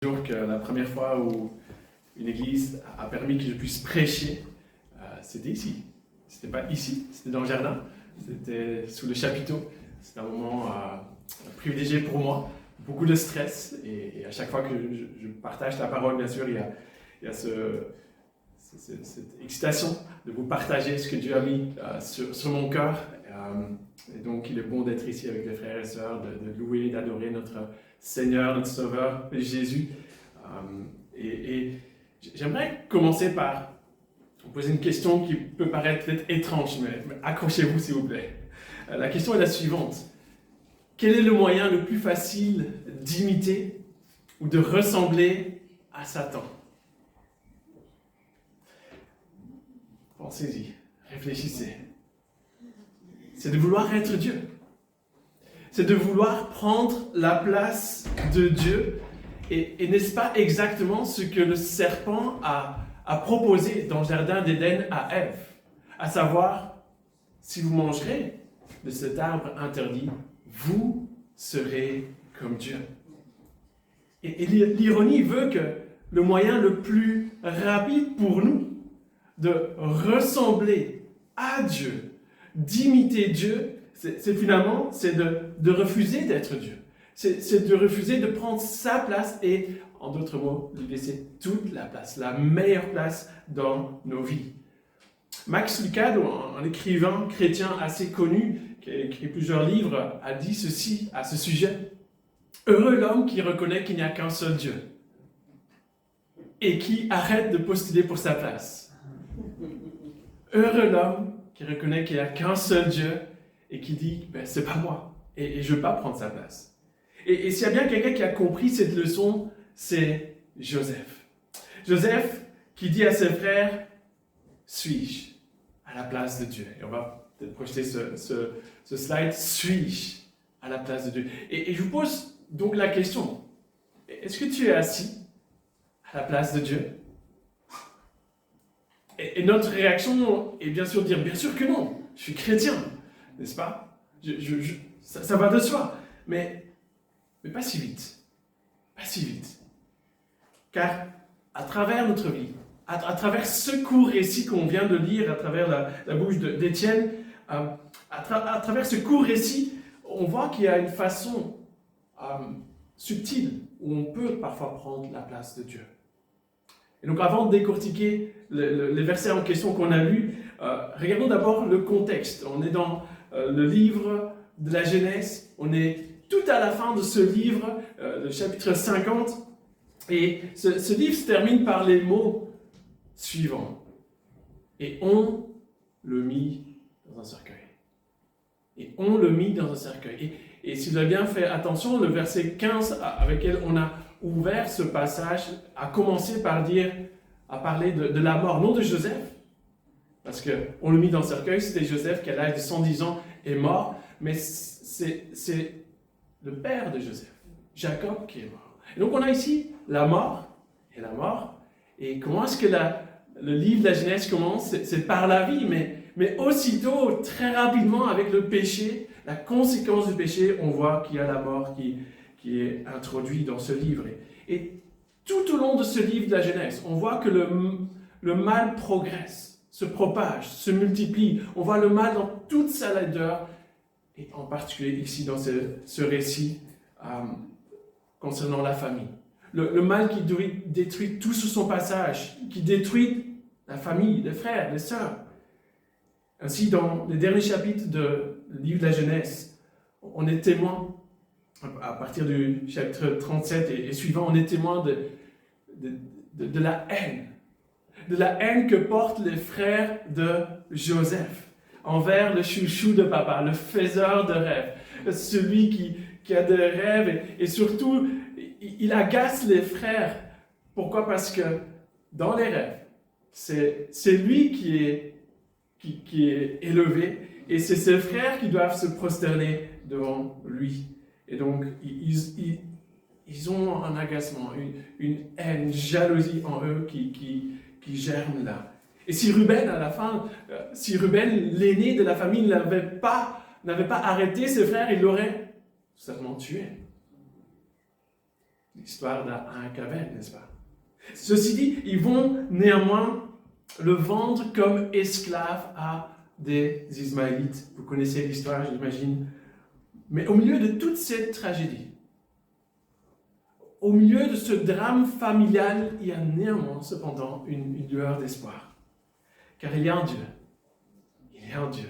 Que la première fois où une église a permis que je puisse prêcher, c'était ici. C'était pas ici, c'était dans le jardin, c'était sous le chapiteau. C'était un moment privilégié pour moi, beaucoup de stress, et à chaque fois que je partage la parole, bien sûr, il y a cette excitation de vous partager ce que Dieu a mis sur mon cœur. Et donc, il est bon d'être ici avec les frères et sœurs, de louer, d'adorer notre Seigneur, notre Sauveur, Jésus. Et j'aimerais commencer par vous poser une question qui peut paraître peut-être étrange, mais accrochez-vous s'il vous plaît. La question est la suivante. Quel est le moyen le plus facile d'imiter ou de ressembler à Satan? Pensez-y, réfléchissez. C'est de vouloir être Dieu. C'est de vouloir prendre la place de Dieu. Et n'est-ce pas exactement ce que le serpent a proposé dans le jardin d'Éden à Ève? À savoir, si vous mangerez de cet arbre interdit, vous serez comme Dieu. Et l'ironie veut que le moyen le plus rapide pour nous de ressembler à Dieu, d'imiter Dieu, c'est finalement de refuser d'être Dieu. C'est de refuser de prendre sa place et, en d'autres mots, lui laisser toute la place, la meilleure place dans nos vies. Max Lucado, un écrivain chrétien assez connu, qui a écrit plusieurs livres, a dit ceci à ce sujet. « Heureux l'homme qui reconnaît qu'il n'y a qu'un seul Dieu et qui arrête de postuler pour sa place. Heureux l'homme qui reconnaît qu'il n'y a qu'un seul Dieu et qui dit « c'est pas moi et je ne veux pas prendre sa place ». Et s'il y a bien quelqu'un qui a compris cette leçon, c'est Joseph. Joseph qui dit à ses frères, suis-je à la place de Dieu? Et on va peut-être projeter ce slide, suis-je à la place de Dieu? Et je vous pose donc la question, est-ce que tu es assis à la place de Dieu? Et notre réaction est bien sûr de dire, bien sûr que non, je suis chrétien, n'est-ce pas? Ça va de soi, mais pas si vite. Pas si vite. Car à travers notre vie, à travers ce court récit qu'on vient de lire à travers la bouche d'Étienne, à travers ce court récit, on voit qu'il y a une façon subtile où on peut parfois prendre la place de Dieu. Et donc avant de décortiquer les versets en question qu'on a lus, regardons d'abord le contexte. On est dans le livre de la Genèse, on est tout à la fin de ce livre, le chapitre 50, et ce livre se termine par les mots suivants. Et on le mit dans un cercueil. Et on le mit dans un cercueil. Et si vous avez bien fait attention, le verset 15 avec lequel on a ouvert ce passage a commencé par parler de la mort, non de Joseph, parce qu'on le mit dans le cercueil, c'était Joseph qui à l'âge de 110 ans est mort, mais c'est le père de Joseph, Jacob, qui est mort. Et donc on a ici la mort. Et comment est-ce que le livre de la Genèse commence? C'est par la vie, mais aussitôt, très rapidement, avec le péché, la conséquence du péché, on voit qu'il y a la mort qui est introduite dans ce livre. Et tout au long de ce livre de la Genèse, on voit que le mal progresse, se propage, se multiplie. On voit le mal dans toute sa laideur, et en particulier ici dans ce récit concernant la famille. Le mal qui détruit tout sur son passage, qui détruit la famille, les frères, les sœurs. Ainsi, dans les derniers chapitres du livre de la Genèse, on est témoin, à partir du chapitre 37 et suivant, on est témoin de la haine. De la haine que portent les frères de Joseph envers le chouchou de papa, le faiseur de rêves, celui qui a des rêves et surtout, il agace les frères. Pourquoi? Parce que dans les rêves, c'est lui qui est élevé et c'est ses frères qui doivent se prosterner devant lui. Et donc, ils ont un agacement, une haine, une jalousie en eux qui germe là. Et si Ruben, à la fin, l'aîné de la famille, n'avait pas arrêté ses frères, il l'aurait certainement tué. l'histoire d'Achaben, n'est-ce pas? Ceci dit, ils vont néanmoins le vendre comme esclave à des Ismaélites. Vous connaissez l'histoire, j'imagine. Mais au milieu de toute cette tragédie, au milieu de ce drame familial, il y a néanmoins, cependant, une lueur d'espoir. Car il y a un Dieu. Il y a un Dieu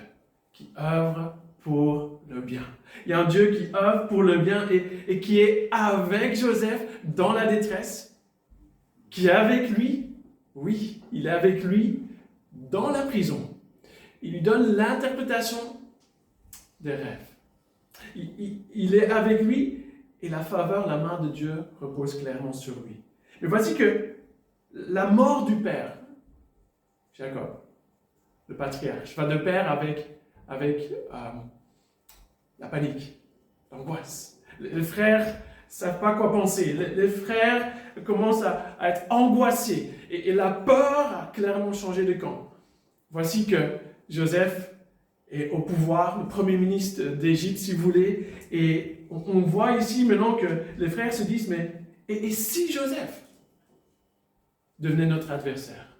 qui œuvre pour le bien. Il y a un Dieu qui œuvre pour le bien et qui est avec Joseph dans la détresse, qui est avec lui. Oui, il est avec lui dans la prison. Il lui donne l'interprétation des rêves. Il est avec lui et la faveur, la main de Dieu repose clairement sur lui. Mais voici que la mort du père, Jacob, le patriarche, va de pair avec la panique, l'angoisse. Les frères ne savent pas quoi penser. Les frères commencent à être angoissés. Et la peur a clairement changé de camp. Voici que Joseph est au pouvoir, le premier ministre d'Égypte, si vous voulez. Et on voit ici maintenant que les frères se disent, mais et si Joseph devenait notre adversaire?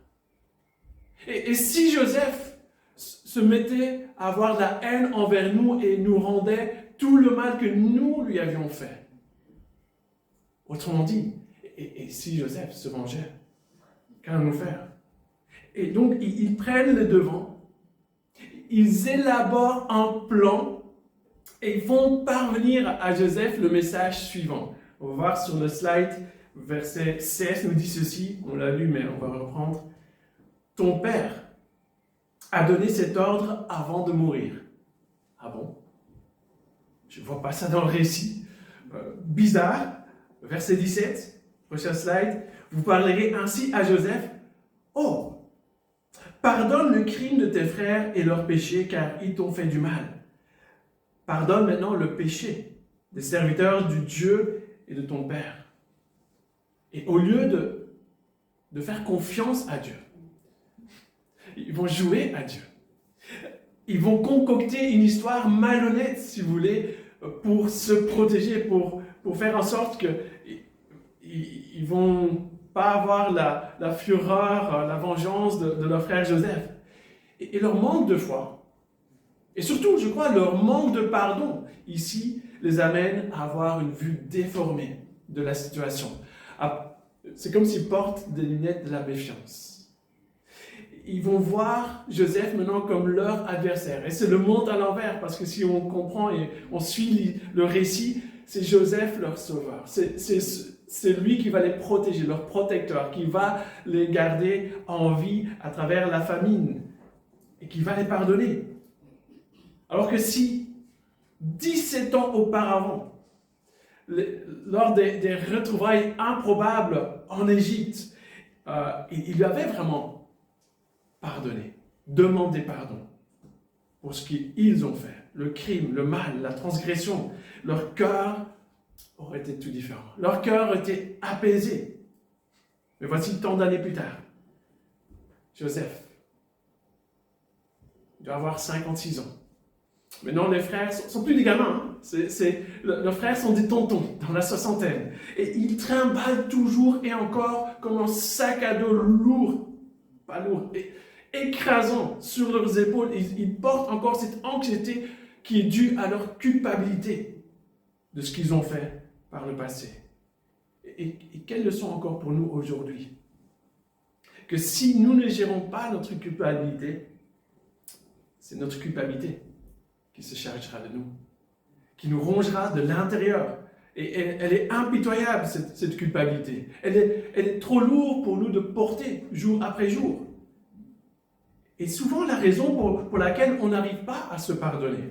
Et si Joseph se mettait à avoir de la haine envers nous et nous rendait tout le mal que nous lui avions fait? Autrement dit, et si Joseph se vengeait? Qu'allons-nous faire? Et donc, ils prennent le devant, ils élaborent un plan et ils font parvenir à Joseph le message suivant. On va voir sur le slide, verset 16 nous dit ceci, on l'a lu mais on va reprendre. Ton père a donné cet ordre avant de mourir. Ah bon? Je ne vois pas ça dans le récit. Bizarre. Verset 17, prochain slide. Vous parlerez ainsi à Joseph. Oh, pardonne le crime de tes frères et leurs péchés, car ils t'ont fait du mal. Pardonne maintenant le péché des serviteurs du Dieu et de ton Père. Et au lieu de faire confiance à Dieu, ils vont jouer à Dieu. Ils vont concocter une histoire malhonnête, si vous voulez, pour se protéger, pour faire en sorte qu'ils ne vont pas avoir la fureur, la vengeance de leur frère Joseph. Et leur manque de foi, et surtout, je crois, leur manque de pardon, ici, les amène à avoir une vue déformée de la situation. C'est comme s'ils portent des lunettes de la méfiance. Ils vont voir Joseph maintenant comme leur adversaire. Et c'est le monde à l'envers, parce que si on comprend et on suit le récit, c'est Joseph leur sauveur. C'est lui qui va les protéger, leur protecteur, qui va les garder en vie à travers la famine et qui va les pardonner. Alors que si, 17 ans auparavant, lors des retrouvailles improbables en Égypte, il lui avait vraiment pardonné, demandé pardon pour ce qu'ils ont fait, le crime, le mal, la transgression. Leur cœur aurait été tout différent. Leur cœur était apaisé. Mais voici tant d'années plus tard, Joseph, il doit avoir 56 ans. Maintenant, les frères sont plus des gamins. Leurs frères sont des tontons dans la soixantaine. Et ils trimballent toujours et encore comme un sac à dos lourd. Pas lourd, écrasant sur leurs épaules. Ils portent encore cette anxiété qui est due à leur culpabilité de ce qu'ils ont fait par le passé. Et quelle leçon encore pour nous aujourd'hui? Que si nous ne gérons pas notre culpabilité, c'est notre culpabilité qui se chargera de nous, qui nous rongera de l'intérieur. Et elle est impitoyable, cette culpabilité. Elle est trop lourde pour nous de porter jour après jour. Et souvent la raison pour laquelle on n'arrive pas à se pardonner.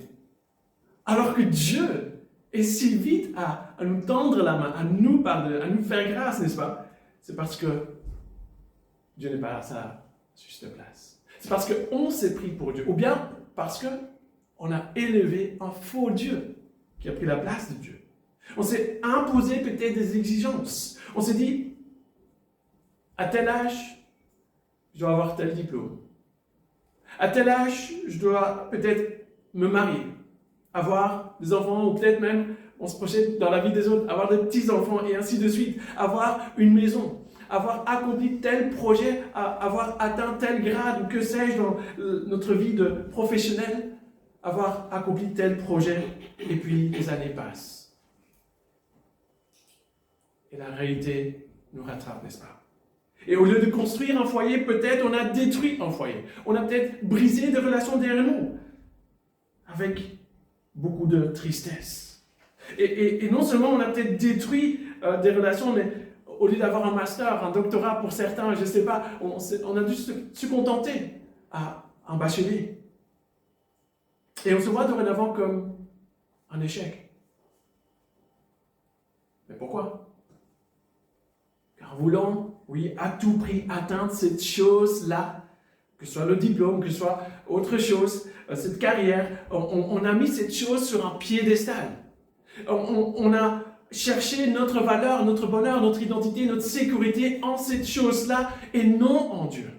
Alors que Dieu est si vite à nous tendre la main, à nous pardonner, à nous faire grâce, n'est-ce pas? C'est parce que Dieu n'est pas à sa juste place. C'est parce qu'on s'est pris pour Dieu. Ou bien parce qu'on a élevé un faux Dieu qui a pris la place de Dieu. On s'est imposé peut-être des exigences. On s'est dit, à tel âge, je dois avoir tel diplôme. À tel âge, je dois peut-être me marier, avoir des enfants ou peut-être même on se projette dans la vie des autres, avoir des petits-enfants et ainsi de suite, avoir une maison, avoir accompli tel projet, avoir atteint tel grade, ou que sais-je dans notre vie de professionnelle, avoir accompli tel projet, et puis les années passent. Et la réalité nous rattrape, n'est-ce pas? Et au lieu de construire un foyer, peut-être on a détruit un foyer. On a peut-être brisé des relations derrière nous, avec beaucoup de tristesse. Et non seulement on a peut-être détruit des relations, mais au lieu d'avoir un master, un doctorat pour certains, je ne sais pas, on a dû se contenter à un bachelier. Et on se voit dorénavant comme un échec. Mais pourquoi? Car voulant, oui, à tout prix atteindre cette chose-là, que ce soit le diplôme, que ce soit autre chose, cette carrière, on a mis cette chose sur un piédestal. On a cherché notre valeur, notre bonheur, notre identité, notre sécurité en cette chose-là et non en Dieu.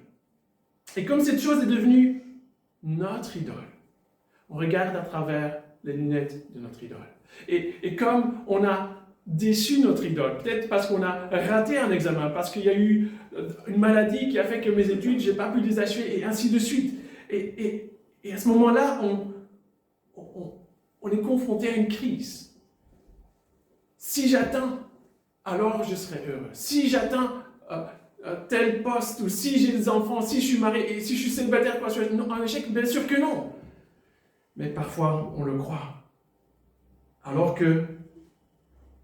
Et comme cette chose est devenue notre idole, on regarde à travers les lunettes de notre idole. Et comme on a déçu notre idole, peut-être parce qu'on a raté un examen, parce qu'il y a eu une maladie qui a fait que mes études, je n'ai pas pu les achever, et ainsi de suite. Et à ce moment-là, on est confronté à une crise. Si j'atteins, alors je serai heureux. Si j'atteins tel poste, ou si j'ai des enfants, si je suis marié, et si je suis célibataire, quoi, je suis un échec, bien sûr que non. Mais parfois, on le croit. Alors que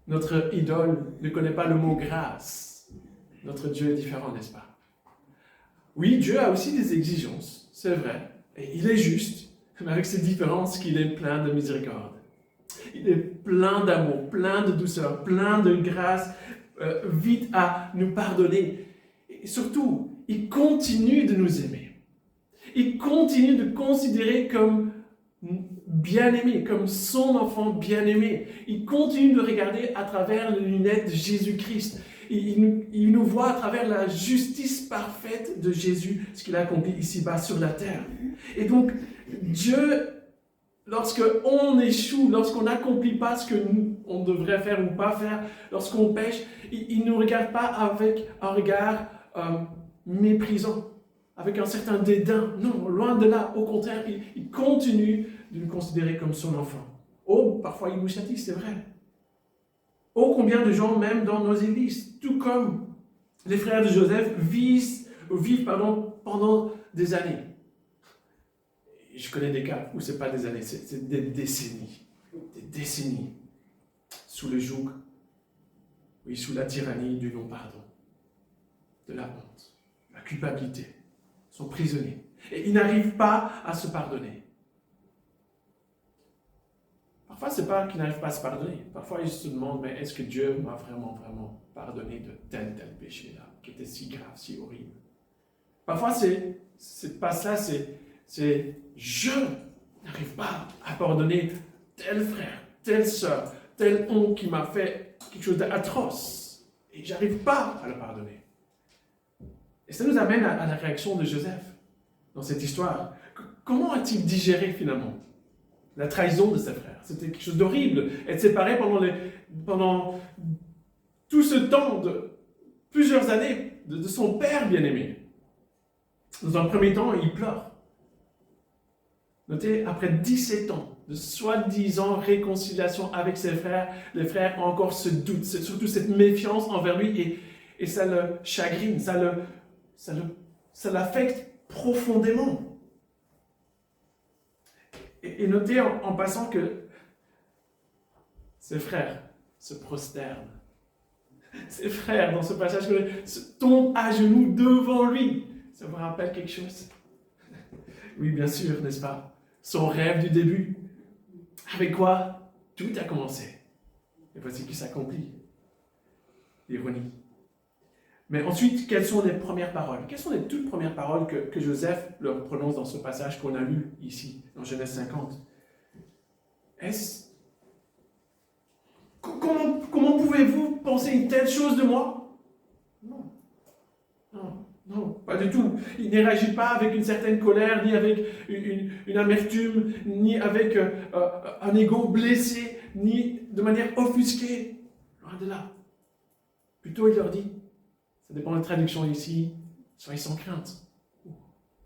notre idole ne connaît pas le mot grâce. Notre Dieu est différent, n'est-ce pas? Oui, Dieu a aussi des exigences, c'est vrai. Et il est juste, mais avec cette différence qu'il est plein de miséricorde. Il est plein d'amour, plein de douceur, plein de grâce, vite à nous pardonner. Et surtout, il continue de nous aimer. Il continue de considérer comme bien-aimé, comme son enfant bien-aimé. Il continue de regarder à travers les lunettes de Jésus-Christ. Il nous voit à travers la justice parfaite de Jésus, ce qu'il a accompli ici-bas sur la terre. Et donc, Dieu, lorsqu'on échoue, lorsqu'on n'accomplit pas ce que on devrait faire ou pas faire, lorsqu'on pêche, il ne nous regarde pas avec un regard méprisant, avec un certain dédain. Non, loin de là. Au contraire, il continue de nous considérer comme son enfant. Oh, parfois il nous châtie, c'est vrai. Oh, combien de gens, même dans nos églises, tout comme les frères de Joseph, vivent pendant des années. Et je connais des cas où ce n'est pas des années, c'est des décennies. Des décennies sous le joug, oui, sous la tyrannie du non-pardon, de la honte, la culpabilité. Ils sont prisonniers. Et ils n'arrivent pas à se pardonner. Parfois, ce n'est pas qu'ils n'arrivent pas à se pardonner. Parfois, ils se demandent, mais est-ce que Dieu m'a vraiment pardonné de tel péché-là, qui était si grave, si horrible? Parfois, c'est pas ça, c'est je n'arrive pas à pardonner tel frère, telle sœur, tel oncle qui m'a fait quelque chose d'atroce. Et je n'arrive pas à le pardonner. Et ça nous amène à la réaction de Joseph dans cette histoire. Comment a-t-il digéré finalement la trahison de ses frères? C'était quelque chose d'horrible. Être séparé pendant tout ce temps de plusieurs années de son père bien-aimé. Dans un premier temps, il pleure. Notez, après 17 ans de soi-disant réconciliation avec ses frères, les frères ont encore ce doute, surtout cette méfiance envers lui, et ça le chagrine, ça l'affecte profondément. Et notez en passant que ses frères se prosternent. Ses frères, dans ce passage, tombent à genoux devant lui. Ça vous rappelle quelque chose? Oui, bien sûr, n'est-ce pas? Son rêve du début. Avec quoi tout a commencé. Et voici qu'il s'accomplit. L'ironie. Mais ensuite, quelles sont les premières paroles? Quelles sont les toutes premières paroles que Joseph leur prononce dans ce passage qu'on a lu ici, dans Genèse 50? Comment pouvez-vous penser une telle chose de moi? Non, pas du tout. Il ne réagit pas avec une certaine colère, ni avec une amertume, ni avec un ego blessé, ni de manière offusquée. Loin de là. Plutôt, il leur dit, ça dépend de la traduction ici, soyez sans crainte. Ou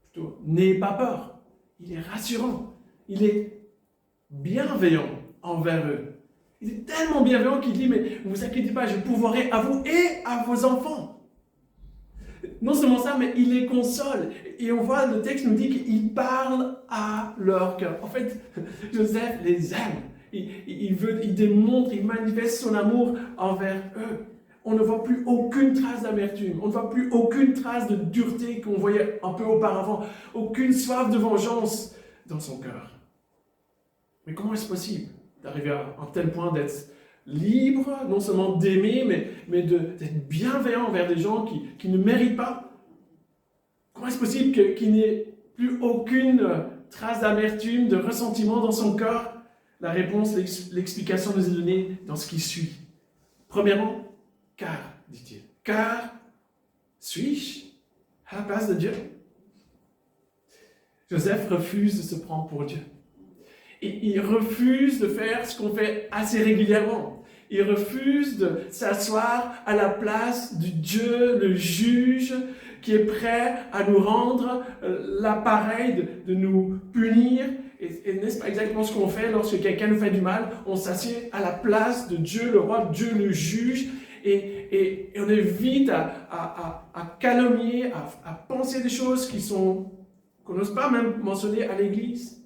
plutôt, n'ayez pas peur. Il est rassurant. Il est bienveillant envers eux. Il est tellement bienveillant qu'il dit, mais ne vous inquiétez pas, je pourvoirai à vous et à vos enfants. Non seulement ça, mais il les console. Et on voit, le texte nous dit qu'il parle à leur cœur. En fait, Joseph les aime. Il démontre, il manifeste son amour envers eux. On ne voit plus aucune trace d'amertume. On ne voit plus aucune trace de dureté qu'on voyait un peu auparavant. Aucune soif de vengeance dans son cœur. Mais comment est-ce possible d'arriver à un tel point d'être libre, non seulement d'aimer, mais d'être bienveillant envers des gens qui ne méritent pas? Comment est-ce possible qu'il n'y ait plus aucune trace d'amertume, de ressentiment dans son cœur? La réponse, l'explication nous est donnée dans ce qui suit. Premièrement, car, dit-il, car suis-je à la place de Dieu? Joseph refuse de se prendre pour Dieu. Et il refuse de faire ce qu'on fait assez régulièrement. Il refuse de s'asseoir à la place du Dieu, le juge, qui est prêt à nous rendre l'appareil de nous punir. Et n'est-ce pas exactement ce qu'on fait lorsque quelqu'un nous fait du mal? On s'assied à la place de Dieu, le roi, Dieu le juge, et on est vite à calomnier, à penser des choses qu'on n'ose pas même mentionner à l'Église.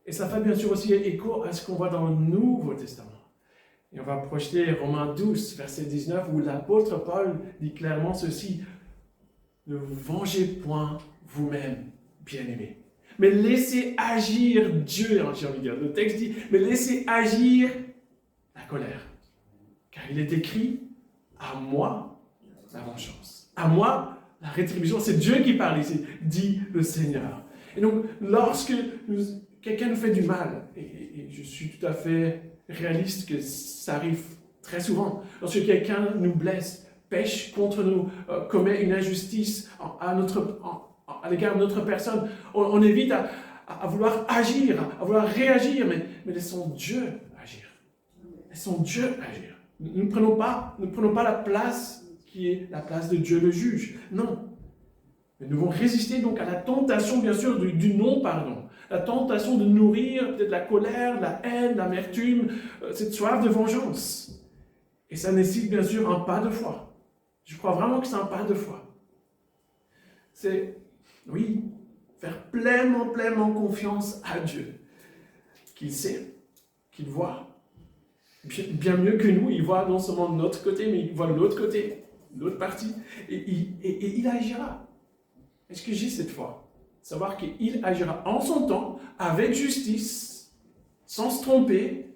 Et ça fait bien sûr aussi écho à ce qu'on voit dans le Nouveau Testament. Et on va projeter Romains 12, verset 19, où l'apôtre Paul dit clairement ceci: ne vous vengez point vous-même, bien-aimés, mais laissez agir Dieu, j'ai envie de dire. Le texte dit, mais laissez agir la colère. Car il est écrit, à moi la vengeance, à moi la rétribution. C'est Dieu qui parle ici, dit le Seigneur. Et donc, lorsque quelqu'un nous fait du mal, et je suis tout à fait réaliste que ça arrive très souvent, lorsque quelqu'un nous blesse, pêche contre nous, commet une injustice à l'égard de notre personne, on évite à vouloir agir, à vouloir réagir, mais laissons Dieu agir. Laissons Dieu agir. Nous ne prenons pas la place qui est la place de Dieu le juge. Non. Mais nous devons résister donc à la tentation, bien sûr, du non-pardon. La tentation de nourrir peut-être la colère, la haine, l'amertume, cette soif de vengeance. Et ça nécessite bien sûr un pas de foi. Je crois vraiment que c'est un pas de foi. C'est, oui, faire pleinement confiance à Dieu. Qu'il sait, qu'il voit. Bien mieux que nous, il voit non seulement de notre côté, mais il voit de l'autre côté, l'autre partie. Et il agira. Est-ce que j'ai cette foi? Savoir qu'il agira en son temps, avec justice, sans se tromper,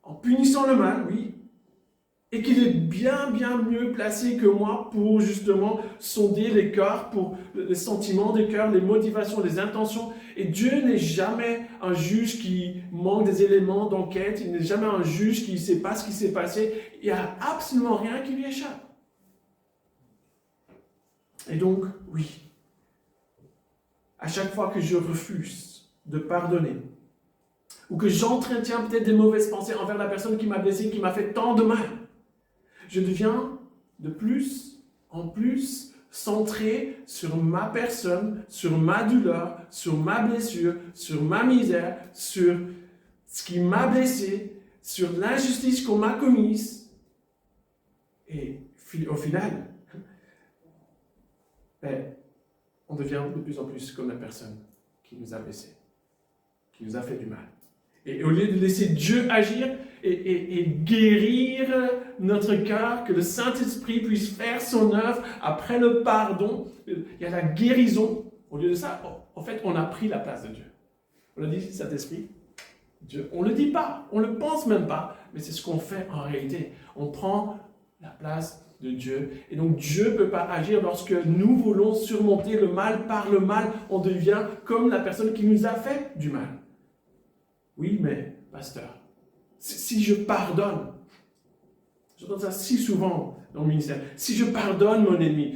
en punissant le mal, oui, et qu'il est bien mieux placé que moi pour justement sonder les cœurs, pour les sentiments des cœurs, les motivations, les intentions. Et Dieu n'est jamais un juge qui manque des éléments d'enquête, il n'est jamais un juge qui ne sait pas ce qui s'est passé, il n'y a absolument rien qui lui échappe. Et donc, oui, à chaque fois que je refuse de pardonner, ou que j'entretiens peut-être des mauvaises pensées envers la personne qui m'a blessé, qui m'a fait tant de mal, je deviens de plus en plus centré sur ma personne, sur ma douleur, sur ma blessure, sur ma misère, sur ce qui m'a blessé, sur l'injustice qu'on m'a commise. Et au final, on devient de plus en plus comme la personne qui nous a blessés, qui nous a fait du mal. Et au lieu de laisser Dieu agir et guérir notre cœur, que le Saint-Esprit puisse faire son œuvre après le pardon, il y a la guérison. Au lieu de ça, en fait, on a pris la place de Dieu. On a dit, Saint-Esprit, Dieu. On ne le dit pas, on ne le pense même pas, mais c'est ce qu'on fait en réalité. On prend la place de Dieu. Et donc Dieu ne peut pas agir lorsque nous voulons surmonter le mal par le mal. On devient comme la personne qui nous a fait du mal. Oui, mais, pasteur, si je pardonne, j'entends ça si souvent dans le ministère, si je pardonne mon ennemi,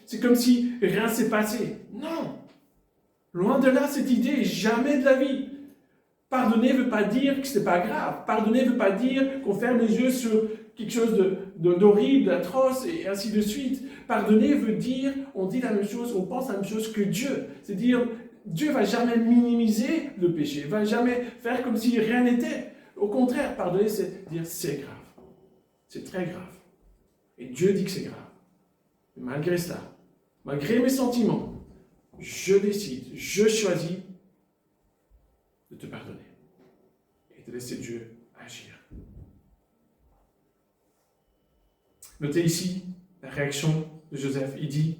c'est comme si rien ne s'est passé. Non! Loin de là, cette idée, jamais de la vie. Pardonner ne veut pas dire que ce n'est pas grave. Pardonner ne veut pas dire qu'on ferme les yeux sur quelque chose d'horrible, d'atroce, et ainsi de suite. Pardonner veut dire, on dit la même chose, on pense la même chose que Dieu. C'est-à-dire, Dieu ne va jamais minimiser le péché, ne va jamais faire comme si rien n'était. Au contraire, pardonner, c'est dire c'est grave. C'est très grave. Et Dieu dit que c'est grave. Et malgré cela, malgré mes sentiments, je décide, je choisis de te pardonner et de laisser Dieu agir. Notez ici la réaction de Joseph. Il dit,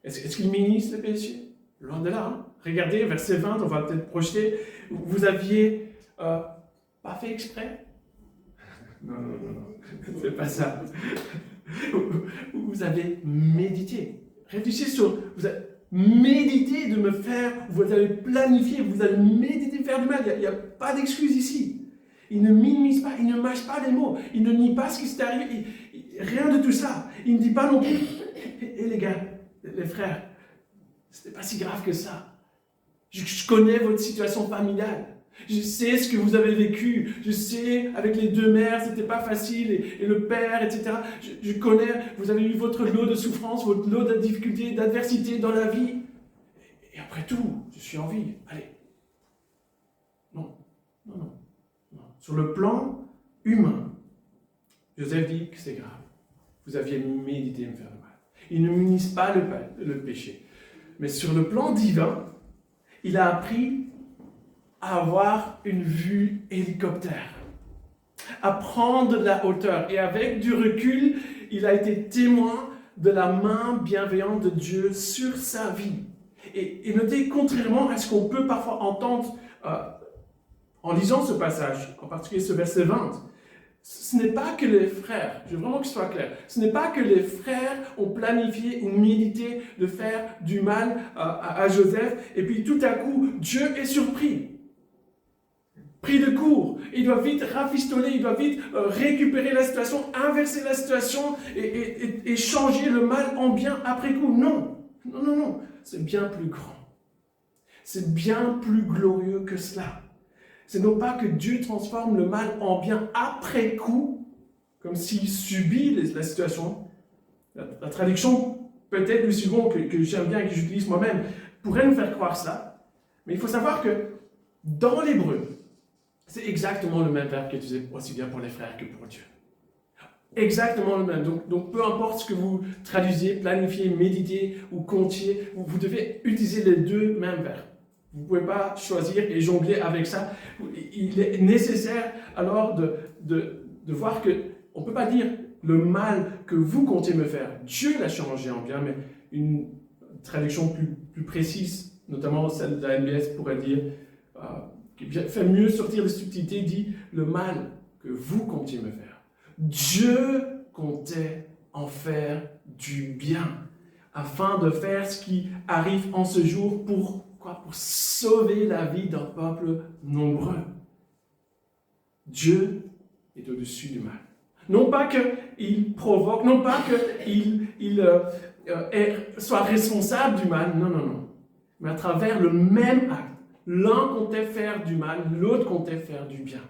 est-ce qu'il minimise le péché? Loin de là. Hein? Regardez, verset 20, on va peut-être projeter. Vous aviez pas fait exprès? Non, c'est pas ça. Vous avez médité. Réfléchissez sur... Vous avez médité de me faire... Vous avez planifié, vous avez médité de faire du mal. Il n'y a pas d'excuse ici. Il ne minimise pas, il ne mâche pas les mots. Il ne nie pas ce qui s'est arrivé. Rien de tout ça. Il ne dit pas non plus... Et les gars, les frères, c'était pas si grave que ça. Je connais votre situation familiale. Je sais ce que vous avez vécu. Je sais, avec les deux mères, c'était pas facile, et le père, etc. Je connais, vous avez eu votre lot de souffrance, votre lot de difficultés, d'adversité dans la vie. Et après tout, je suis en vie. Allez. Non. Sur le plan humain, Joseph dit que c'est grave. Vous aviez médité me faire le mal. Il ne minimise pas le péché. Mais sur le plan divin, il a appris à avoir une vue hélicoptère, à prendre de la hauteur. Et avec du recul, il a été témoin de la main bienveillante de Dieu sur sa vie. Et notez, contrairement à ce qu'on peut parfois entendre en lisant ce passage, en particulier ce verset 20, ce n'est pas que les frères, je veux vraiment que ce soit clair, ce n'est pas que les frères ont planifié ou médité de faire du mal à Joseph, et puis tout à coup, Dieu est surpris. Pris de court, il doit vite rafistoler, il doit vite récupérer la situation, inverser la situation et changer le mal en bien après coup. Non, c'est bien plus grand. C'est bien plus glorieux que cela. C'est non pas que Dieu transforme le mal en bien après coup, comme s'il subit la situation. La traduction, peut-être le second que j'aime bien et que j'utilise moi-même, pourrait nous faire croire cela. Mais il faut savoir que dans l'hébreu, c'est exactement le même verbe qui est utilisé aussi bien pour les frères que pour Dieu. Exactement le même. Donc peu importe ce que vous traduisiez, planifiez, méditez ou comptiez, vous devez utiliser les deux mêmes verbes. Vous ne pouvez pas choisir et jongler avec ça. Il est nécessaire alors de voir qu'on ne peut pas dire le mal que vous comptez me faire. Dieu l'a changé en bien, mais une traduction plus précise, notamment celle de la NBS, pourrait dire, qui fait mieux sortir des subtilités, dit le mal que vous comptiez me faire. Dieu comptait en faire du bien, afin de faire ce qui arrive en ce jour pour sauver la vie d'un peuple nombreux. Dieu est au-dessus du mal. Non pas qu'il provoque, non pas qu'il soit responsable du mal, non. Mais à travers le même acte, l'un comptait faire du mal, l'autre comptait faire du bien.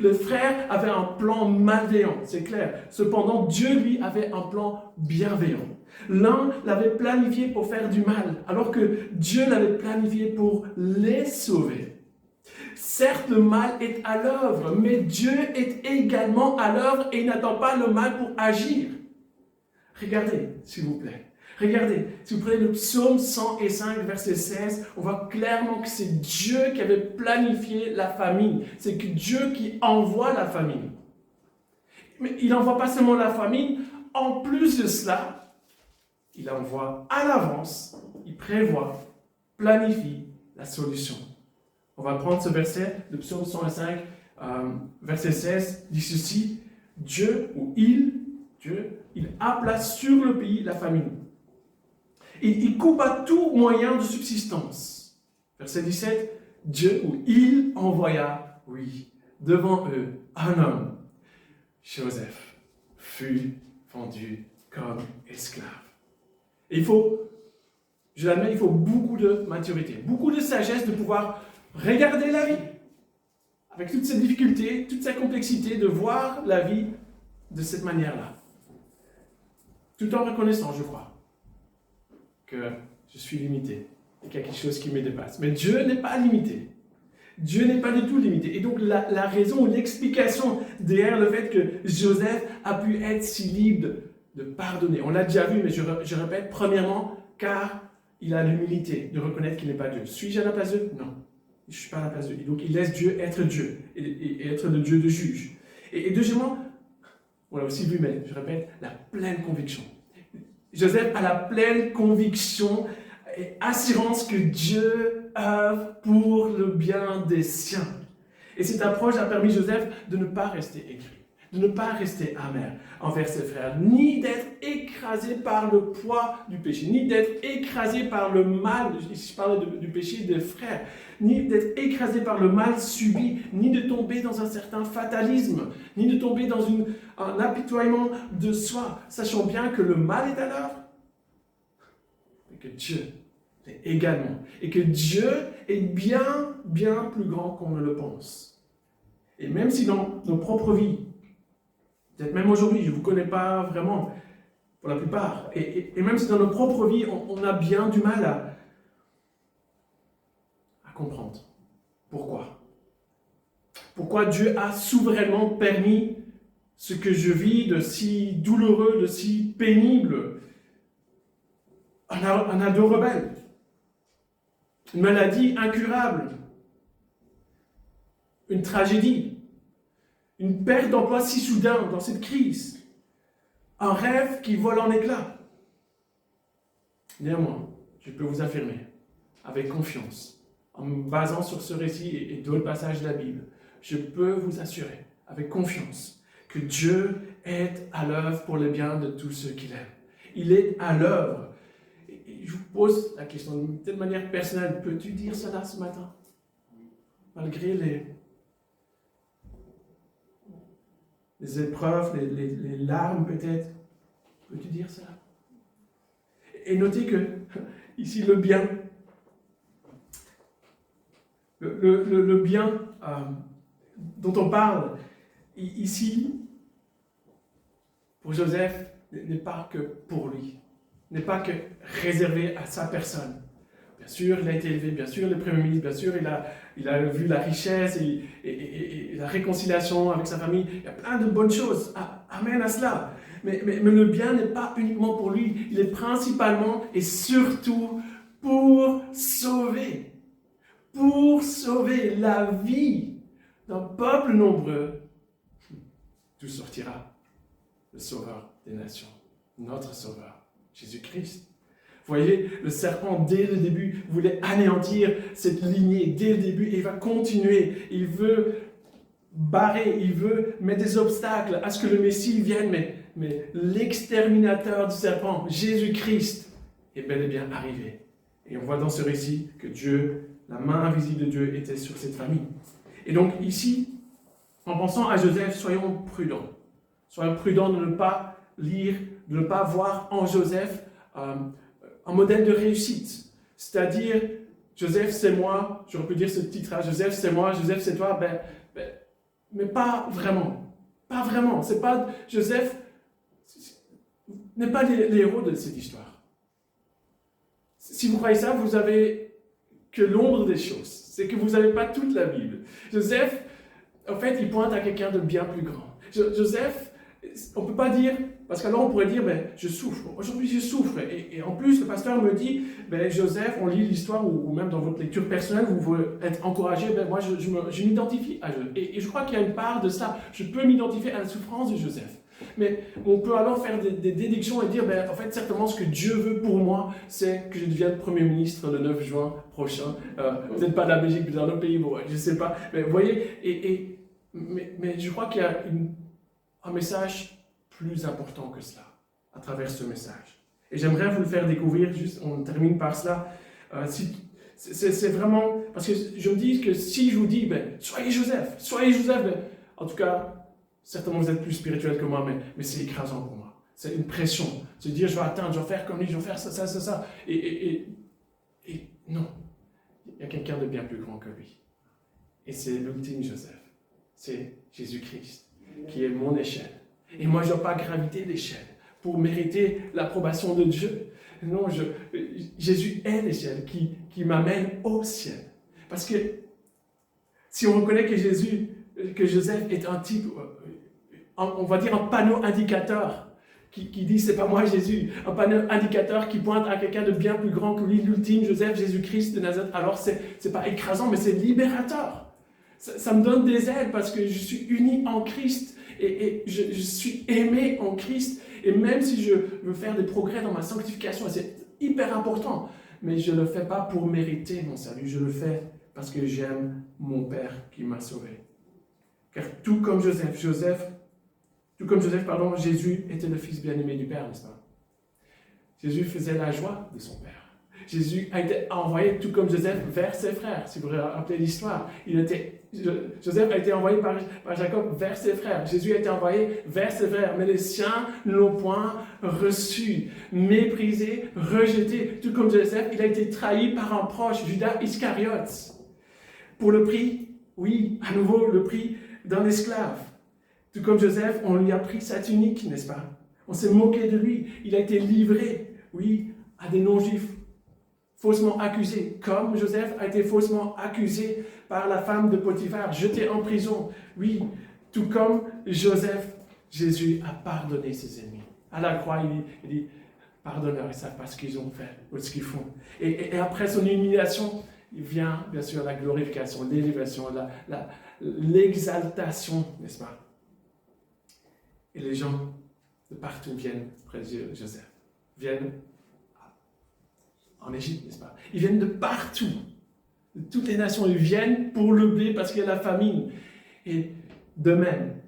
Le frère avait un plan malveillant, c'est clair. Cependant, Dieu, lui, avait un plan bienveillant. L'un l'avait planifié pour faire du mal, alors que Dieu l'avait planifié pour les sauver. Certes, le mal est à l'œuvre, mais Dieu est également à l'œuvre et il n'attend pas le mal pour agir. Regardez, s'il vous plaît. Regardez, si vous prenez le psaume 105, verset 16, on voit clairement que c'est Dieu qui avait planifié la famine. C'est que Dieu qui envoie la famine. Mais il n'envoie pas seulement la famine, en plus de cela, il envoie à l'avance, il prévoit, planifie la solution. On va prendre ce verset, le psaume 105, verset 16, dit ceci, Dieu appela sur le pays la famine. Il coupe à tout moyen de subsistance. Verset 17, il envoya, devant eux, un homme. Joseph fut vendu comme esclave. Et il faut beaucoup de maturité, beaucoup de sagesse de pouvoir regarder la vie, avec toutes ces difficultés, toute sa complexité, de voir la vie de cette manière-là. Tout en reconnaissant, je crois, que je suis limité et qu'il y a quelque chose qui me dépasse. Mais Dieu n'est pas limité. Dieu n'est pas du tout limité. Et donc la raison ou l'explication derrière le fait que Joseph a pu être si libre de pardonner. On l'a déjà vu, mais je répète, premièrement, car il a l'humilité de reconnaître qu'il n'est pas Dieu. Suis-je à la place de Dieu? Non, je ne suis pas à la place de Dieu. Donc il laisse Dieu et être le Dieu de juge. Et deuxièmement, on l'a aussi vu, mais je répète, la pleine conviction. Joseph a la pleine conviction et assurance que Dieu œuvre pour le bien des siens. Et cette approche a permis Joseph de ne pas rester aigri, de ne pas rester amer envers ses frères, ni d'être écrasé par le poids du péché, ni d'être écrasé par le mal, je parle du péché des frères, ni d'être écrasé par le mal subi, ni de tomber dans un certain fatalisme, ni de tomber dans un apitoiement de soi, sachant bien que le mal est à l'œuvre, mais que Dieu l'est également, et que Dieu est bien, bien plus grand qu'on ne le pense. Et même si dans nos propres vies, peut-être même aujourd'hui, je ne vous connais pas vraiment, pour la plupart, et même si dans nos propres vies, on a bien du mal à comprendre. Pourquoi? Pourquoi Dieu a souverainement permis ce que je vis de si douloureux, de si pénible? Un ado rebelle, une maladie incurable, une tragédie, une perte d'emploi si soudain dans cette crise, un rêve qui vole en éclats. Néanmoins, je peux vous affirmer, avec confiance, en me basant sur ce récit et d'autres passages de la Bible, je peux vous assurer, avec confiance, que Dieu est à l'œuvre pour le bien de tous ceux qu'il aime. Il est à l'œuvre. Et je vous pose la question de telle manière personnelle, peux-tu dire cela ce matin? Malgré les épreuves, les larmes peut-être, peux-tu dire cela? Et notez que, ici, le bien, le bien dont on parle ici, pour Joseph, n'est pas que pour lui, n'est pas que réservé à sa personne. Bien sûr, il a été élevé, bien sûr, le Premier ministre, bien sûr, il a vu la richesse et la réconciliation avec sa famille. Il y a plein de bonnes choses. Amen à cela. Mais le bien n'est pas uniquement pour lui, il est principalement et surtout pour sauver la vie d'un peuple nombreux. D'où sortira le Sauveur des nations, notre Sauveur, Jésus-Christ. Vous voyez, le serpent, dès le début, voulait anéantir cette lignée, dès le début, et il va continuer. Il veut barrer, il veut mettre des obstacles à ce que le Messie vienne, mais l'exterminateur du serpent, Jésus-Christ, est bel et bien arrivé. Et on voit dans ce récit que Dieu, la main invisible de Dieu, était sur cette famille. Et donc ici, en pensant à Joseph, soyons prudents. Soyons prudents de ne pas lire, de ne pas voir en Joseph un modèle de réussite. C'est-à-dire, Joseph, c'est moi, j'aurais pu dire ce titre-là, Joseph, c'est moi, Joseph, c'est toi, mais pas vraiment. Pas vraiment. C'est pas, Joseph n'est pas les héros de cette histoire. Si vous croyez ça, vous avez que l'ombre des choses. C'est que vous n'avez pas toute la Bible. Joseph, en fait, il pointe à quelqu'un de bien plus grand. Joseph, on ne peut pas dire, parce qu'alors on pourrait dire, je souffre. Aujourd'hui, je souffre. Et en plus, le pasteur me dit, Joseph, on lit l'histoire, ou même dans votre lecture personnelle, vous voulez être encouragé, moi, je m'identifie à Joseph. Et je crois qu'il y a une part de ça. Je peux m'identifier à la souffrance de Joseph. Mais on peut alors faire des déductions et dire, en fait, certainement, ce que Dieu veut pour moi, c'est que je devienne Premier ministre le 9 juin prochain. Peut-être pas de la Belgique, mais dans un autre pays, je ne sais pas. Mais vous voyez, mais je crois qu'il y a un message plus important que cela, à travers ce message. Et j'aimerais vous le faire découvrir, juste, on termine par cela. C'est vraiment, parce que je me dis que si je vous dis, soyez Joseph, en tout cas, certainement vous êtes plus spirituel que moi, mais c'est écrasant pour moi. C'est une pression. Se dire, je vais atteindre, je vais faire comme lui, je vais faire ça. Et non, il y a quelqu'un de bien plus grand que lui. Et c'est l'ultime Joseph. c'est Jésus-Christ qui est mon échelle. Et moi, je ne dois pas graviter l'échelle pour mériter l'approbation de Dieu. Non, Jésus est l'échelle qui m'amène au ciel. Parce que si on reconnaît que Joseph est un type, on va dire un panneau indicateur qui dit c'est pas moi Jésus, un panneau indicateur qui pointe à quelqu'un de bien plus grand que lui, l'ultime Joseph, Jésus-Christ de Nazareth. Alors c'est pas écrasant, mais c'est libérateur. Ça me donne des ailes parce que je suis uni en Christ et je suis aimé en Christ. Et même si je veux faire des progrès dans ma sanctification, c'est hyper important, mais je ne le fais pas pour mériter mon salut, je le fais parce que j'aime mon Père qui m'a sauvé. Car tout comme Joseph, Jésus était le fils bien-aimé du Père, n'est-ce pas? Jésus faisait la joie de son Père. Jésus a été envoyé, tout comme Joseph, vers ses frères. Si vous vous rappelez l'histoire, Joseph a été envoyé par Jacob vers ses frères. Jésus a été envoyé vers ses frères, mais les siens ne l'ont point reçu, méprisé, rejeté. Tout comme Joseph, il a été trahi par un proche, Judas Iscariote. Pour le prix, oui, à nouveau, le prix d'un esclave. Tout comme Joseph, on lui a pris sa tunique, n'est-ce pas? On s'est moqué de lui. Il a été livré, oui, à des non-juifs, faussement accusé, comme Joseph a été faussement accusé par la femme de Potiphar, jeté en prison. Oui, tout comme Joseph, Jésus a pardonné ses ennemis. À la croix, il dit, pardonne-leur, ils ne savent pas ce qu'ils ont fait ou ce qu'ils font. Et après son humiliation, il vient bien sûr la glorification, l'élévation, l'exaltation, n'est-ce pas? Et les gens de partout viennent près de Joseph, viennent en Égypte, n'est-ce pas? Ils viennent de partout, de toutes les nations, ils viennent pour le blé parce qu'il y a la famine. Et de même,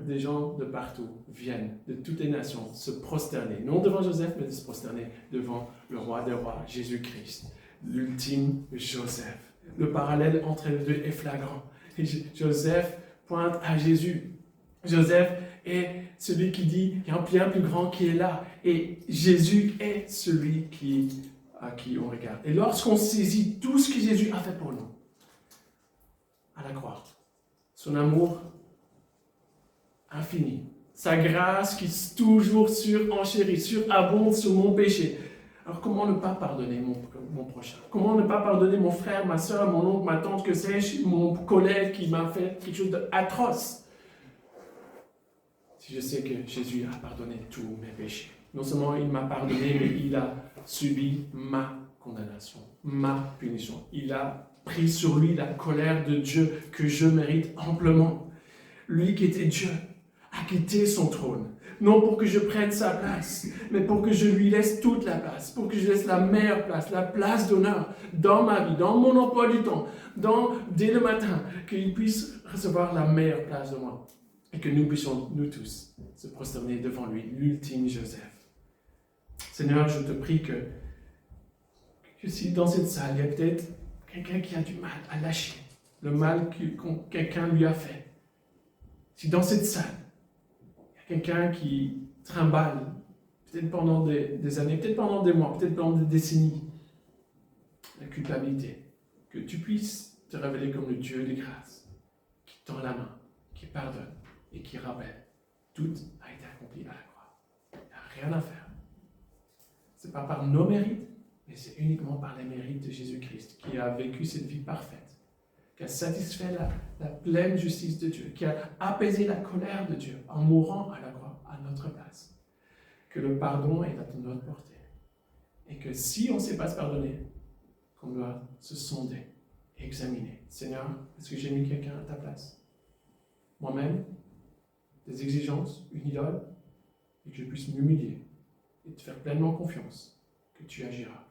des gens de partout viennent de toutes les nations se prosterner, non devant Joseph, mais de se prosterner devant le roi des rois, Jésus-Christ, l'ultime Joseph. Le parallèle entre les deux est flagrant. Et Joseph pointe à Jésus. Joseph est celui qui dit, il y a un bien plus grand qui est là. Et Jésus est celui à qui on regarde. Et lorsqu'on saisit tout ce que Jésus a fait pour nous, à la croix, son amour infini, sa grâce qui toujours surenchérit, surabonde sur mon péché. Alors comment ne pas pardonner mon prochain? Comment ne pas pardonner mon frère, ma soeur, mon oncle, ma tante, que sais-je, mon collègue qui m'a fait quelque chose d'atroce? Si je sais que Jésus a pardonné tous mes péchés. Non seulement il m'a pardonné, mais il a subi ma condamnation, ma punition. Il a pris sur lui la colère de Dieu que je mérite amplement. Lui qui était Dieu a quitté son trône. Non pour que je prenne sa place, mais pour que je lui laisse toute la place, pour que je laisse la meilleure place, la place d'honneur dans ma vie, dans mon emploi du temps, dès le matin, qu'il puisse recevoir la meilleure place de moi. Et que nous puissions, nous tous, se prosterner devant lui, l'ultime Joseph. Seigneur, je te prie que si dans cette salle, il y a peut-être quelqu'un qui a du mal à lâcher le mal que quelqu'un lui a fait. Si dans cette salle, il y a quelqu'un qui trimballe, peut-être pendant des années, peut-être pendant des mois, peut-être pendant des décennies, la culpabilité, que tu puisses te révéler comme le Dieu des grâces, qui tend la main, qui pardonne et qui rappelle. Tout a été accompli à la croix. Il n'y a rien à faire. Ce n'est pas par nos mérites, mais c'est uniquement par les mérites de Jésus-Christ, qui a vécu cette vie parfaite, qui a satisfait la pleine justice de Dieu, qui a apaisé la colère de Dieu en mourant à la croix à notre place. Que le pardon est à notre portée. Et que si on ne sait pas se pardonner, qu'on doit se sonder et examiner. Seigneur, est-ce que j'ai mis quelqu'un à ta place? Moi-même, des exigences, une idole, et que je puisse m'humilier et te faire pleinement confiance que tu agiras.